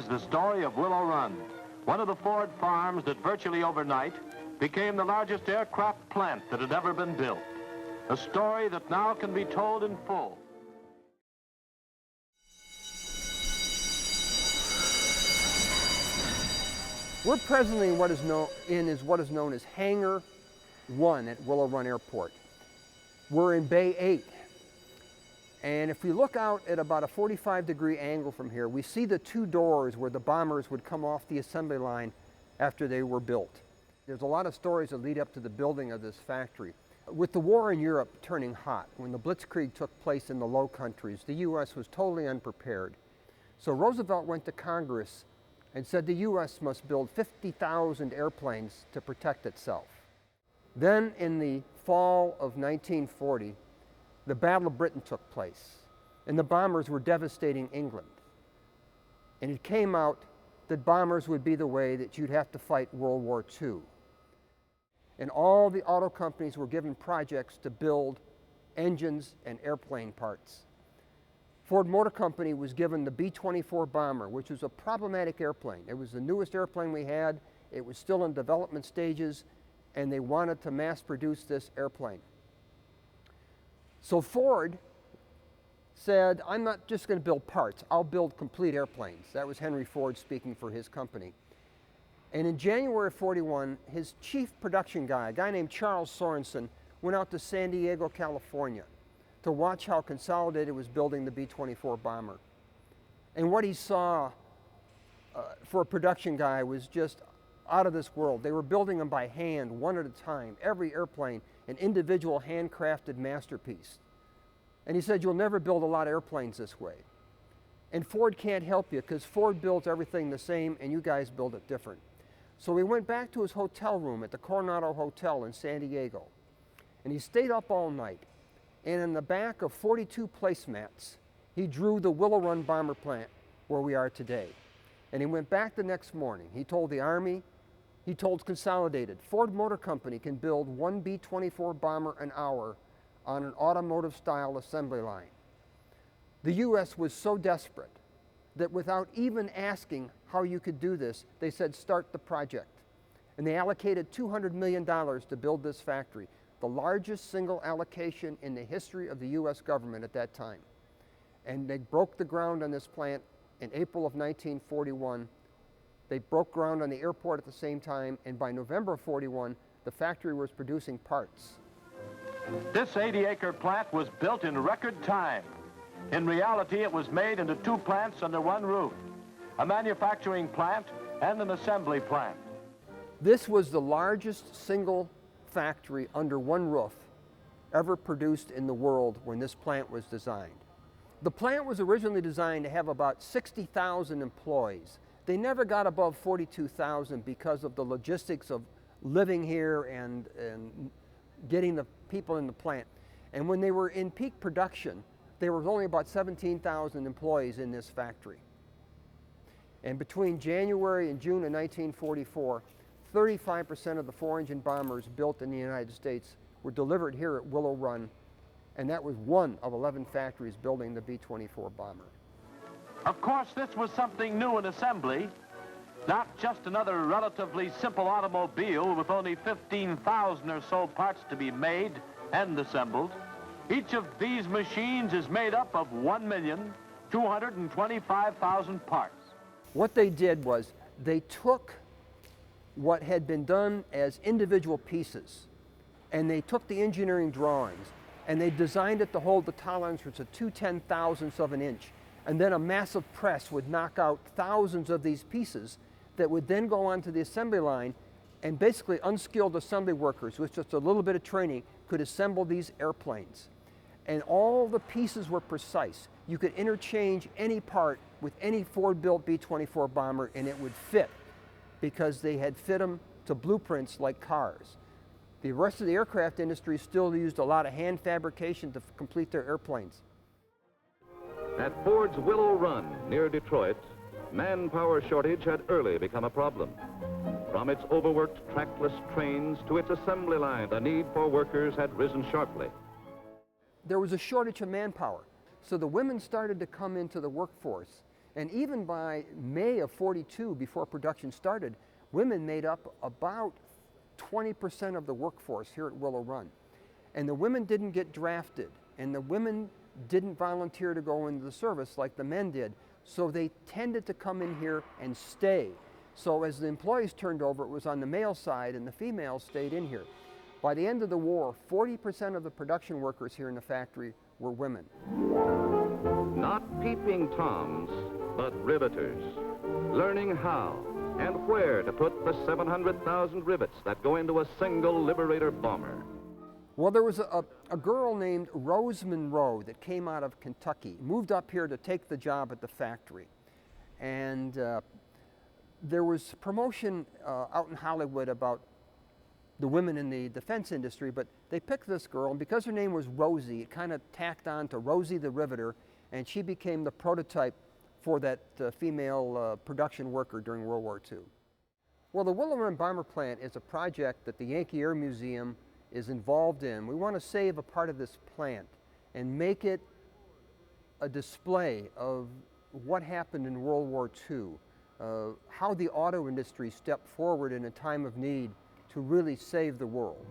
is the story of Willow Run, one of the Ford farms that virtually overnight became the largest aircraft plant that had ever been built. A story that now can be told in full. We're presently in what is known as Hangar 1 at Willow Run Airport. We're in Bay 8. And if we look out at about a 45-degree angle from here, we see the two doors where the bombers would come off the assembly line after they were built. There's a lot of stories that lead up to the building of this factory. With the war in Europe turning hot, when the Blitzkrieg took place in the Low Countries, the U.S. was totally unprepared. So Roosevelt went to Congress and said the U.S. must build 50,000 airplanes to protect itself. Then in the fall of 1940, the Battle of Britain took place, and the bombers were devastating England. And it came out that bombers would be the way that you'd have to fight World War II. And all the auto companies were given projects to build engines and airplane parts. Ford Motor Company was given the B-24 bomber, which was a problematic airplane. It was the newest airplane we had. It was still in development stages, and they wanted to mass produce this airplane. So Ford said, I'm not just going to build parts, I'll build complete airplanes. That was Henry Ford speaking for his company. And in January of '41, his chief production guy, a guy named Charles Sorensen, went out to San Diego, California to watch how Consolidated was building the B-24 bomber. And what he saw for a production guy was just out of this world. They were building them by hand, one at a time, every airplane, an individual handcrafted masterpiece. And he said, you'll never build a lot of airplanes this way. And Ford can't help you because Ford builds everything the same and you guys build it different. So he went back to his hotel room at the Coronado Hotel in San Diego. And he stayed up all night. And in the back of 42 placemats, he drew the Willow Run Bomber Plant where we are today. And he went back the next morning. He told the Army, he told Consolidated, Ford Motor Company can build one B-24 bomber an hour on an automotive-style assembly line. The U.S. was so desperate that without even asking how you could do this, they said, start the project. And they allocated $200 million to build this factory, the largest single allocation in the history of the U.S. government at that time. And they broke the ground on this plant in April of 1941. They broke ground on the airport at the same time, and by November of '41, the factory was producing parts. This 80-acre plant was built in record time. In reality, it was made into two plants under one roof, a manufacturing plant and an assembly plant. This was the largest single factory under one roof ever produced in the world when this plant was designed. The plant was originally designed to have about 60,000 employees. They never got above 42,000 because of the logistics of living here and getting the people in the plant. And when they were in peak production, there was only about 17,000 employees in this factory. And between January and June of 1944, 35% of the four-engine bombers built in the United States were delivered here at Willow Run, and that was one of 11 factories building the B-24 bomber. Of course, this was something new in assembly, not just another relatively simple automobile with only 15,000 or so parts to be made and assembled. Each of these machines is made up of 1,225,000 parts. What they did was they took what had been done as individual pieces, and they took the engineering drawings, and they designed it to hold the tolerances of 2/10,000ths of an inch. And then a massive press would knock out thousands of these pieces that would then go onto the assembly line, and basically unskilled assembly workers with just a little bit of training could assemble these airplanes. And all the pieces were precise. You could interchange any part with any Ford-built B-24 bomber and it would fit because they had fit them to blueprints like cars. The rest of the aircraft industry still used a lot of hand fabrication to complete their airplanes. At Ford's Willow Run near Detroit, manpower shortage had early become a problem. From its overworked trackless trains to its assembly line, the need for workers had risen sharply. There was a shortage of manpower, so the women started to come into the workforce, And even by May of 42, before production started, women made up about 20% of the workforce here at Willow Run. And the women didn't get drafted, and the women didn't volunteer to go into the service like the men did. So they tended to come in here and stay. So as the employees turned over, it was on the male side, and the females stayed in here. By the end of the war, 40% of the production workers here in the factory were women. Not peeping Toms, but riveters, learning how and where to put the 700,000 rivets that go into a single Liberator bomber. Well, there was a girl named Rose Monroe that came out of Kentucky, moved up here to take the job at the factory. And there was promotion out in Hollywood about the women in the defense industry, but they picked this girl, and because her name was Rosie, it kind of tacked on to Rosie the Riveter, and she became the prototype for that female production worker during World War II. Well, the Willow Run Bomber Plant is a project that the Yankee Air Museum is involved in. We want to save a part of this plant and make it a display of what happened in World War II, how the auto industry stepped forward in a time of need to really save the world.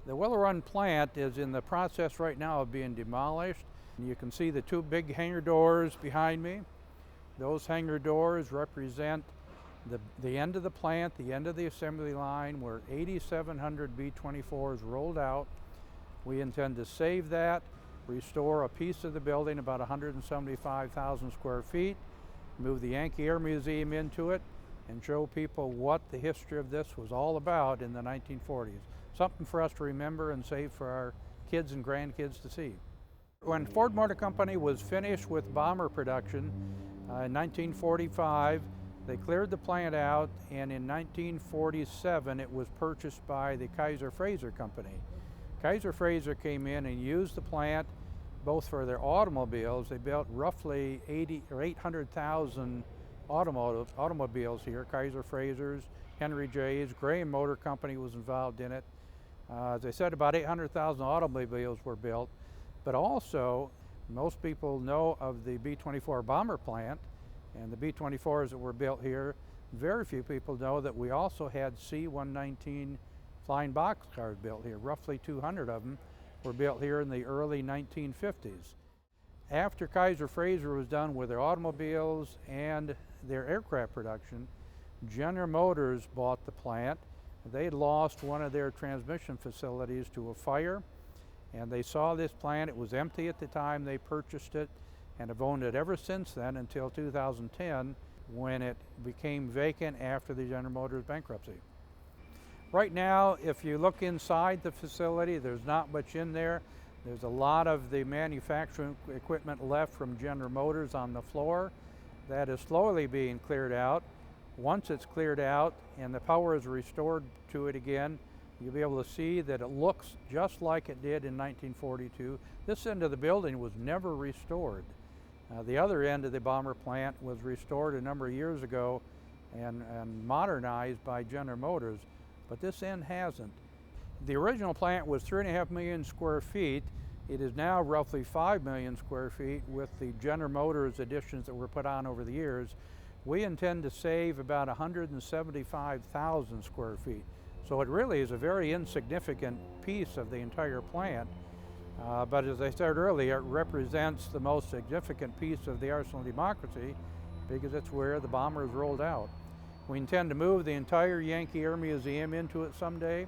The Willow Run plant is in the process right now of being demolished. You can see the two big hangar doors behind me. Those hangar doors represent the end of the plant, the end of the assembly line, where 8,700 B-24s rolled out. We intend to save that, restore a piece of the building, about 175,000 square feet, move the Yankee Air Museum into it, and show people what the history of this was all about in the 1940s. Something for us to remember and save for our kids and grandkids to see. When Ford Motor Company was finished with bomber production in 1945, they cleared the plant out, and in 1947 it was purchased by the Kaiser Frazer Company. Kaiser Frazer came in and used the plant both for their automobiles. They built roughly 800,000 automobiles here. Kaiser Frazer's, Henry J's, Graham Motor Company was involved in it. As I said, about 800,000 automobiles were built, but also most people know of the B-24 bomber plant and the B-24s that were built here. Very few people know that we also had C-119 flying boxcars built here. Roughly 200 of them were built here in the early 1950s. After Kaiser Frazer was done with their automobiles and their aircraft production, General Motors bought the plant. They had lost one of their transmission facilities to a fire, and they saw this plant. It was empty at the time they purchased it, and have owned it ever since then until 2010, when it became vacant after the General Motors bankruptcy. Right now, if you look inside the facility, there's not much in there. There's a lot of the manufacturing equipment left from General Motors on the floor. That is slowly being cleared out. Once it's cleared out and the power is restored to it again, you'll be able to see that it looks just like it did in 1942. This end of the building was never restored. The other end of the bomber plant was restored a number of years ago and modernized by General Motors, but this end hasn't. The original plant was 3.5 million square feet. It is now roughly 5 million square feet with the General Motors additions that were put on over the years. We intend to save about 175,000 square feet. So it really is a very insignificant piece of the entire plant. But as I said earlier, it represents the most significant piece of the arsenal of democracy because it's where the bomber is rolled out. We intend to move the entire Yankee Air Museum into it someday.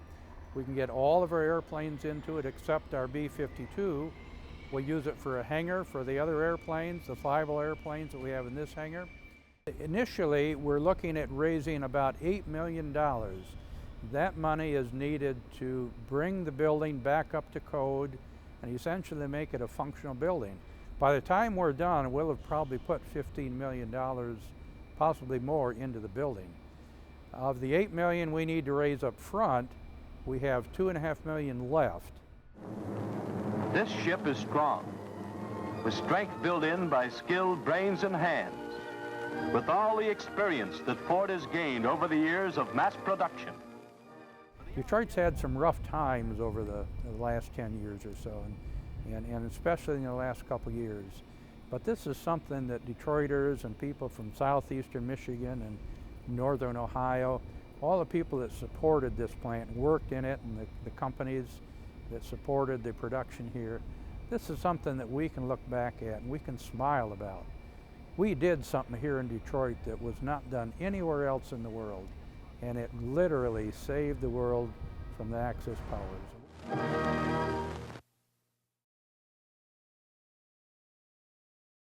We can get all of our airplanes into it except our B-52. We'll use it for a hangar for the other airplanes, the 5 airplanes that we have in this hangar. Initially, we're looking at raising about $8 million. That money is needed to bring the building back up to code and essentially make it a functional building. By the time we're done, we'll have probably put $15 million, possibly more, into the building. Of the $8 million we need to raise up front, we have $2.5 million left. This ship is strong, with strength built in by skilled brains and hands, with all the experience that Ford has gained over the years of mass production. Detroit's had some rough times over the last 10 years or so, and especially in the last couple years. But this is something that Detroiters and people from southeastern Michigan and northern Ohio, all the people that supported this plant, worked in it, and the companies that supported the production here, this is something that we can look back at and we can smile about. We did something here in Detroit that was not done anywhere else in the world, and it literally saved the world from the Axis powers.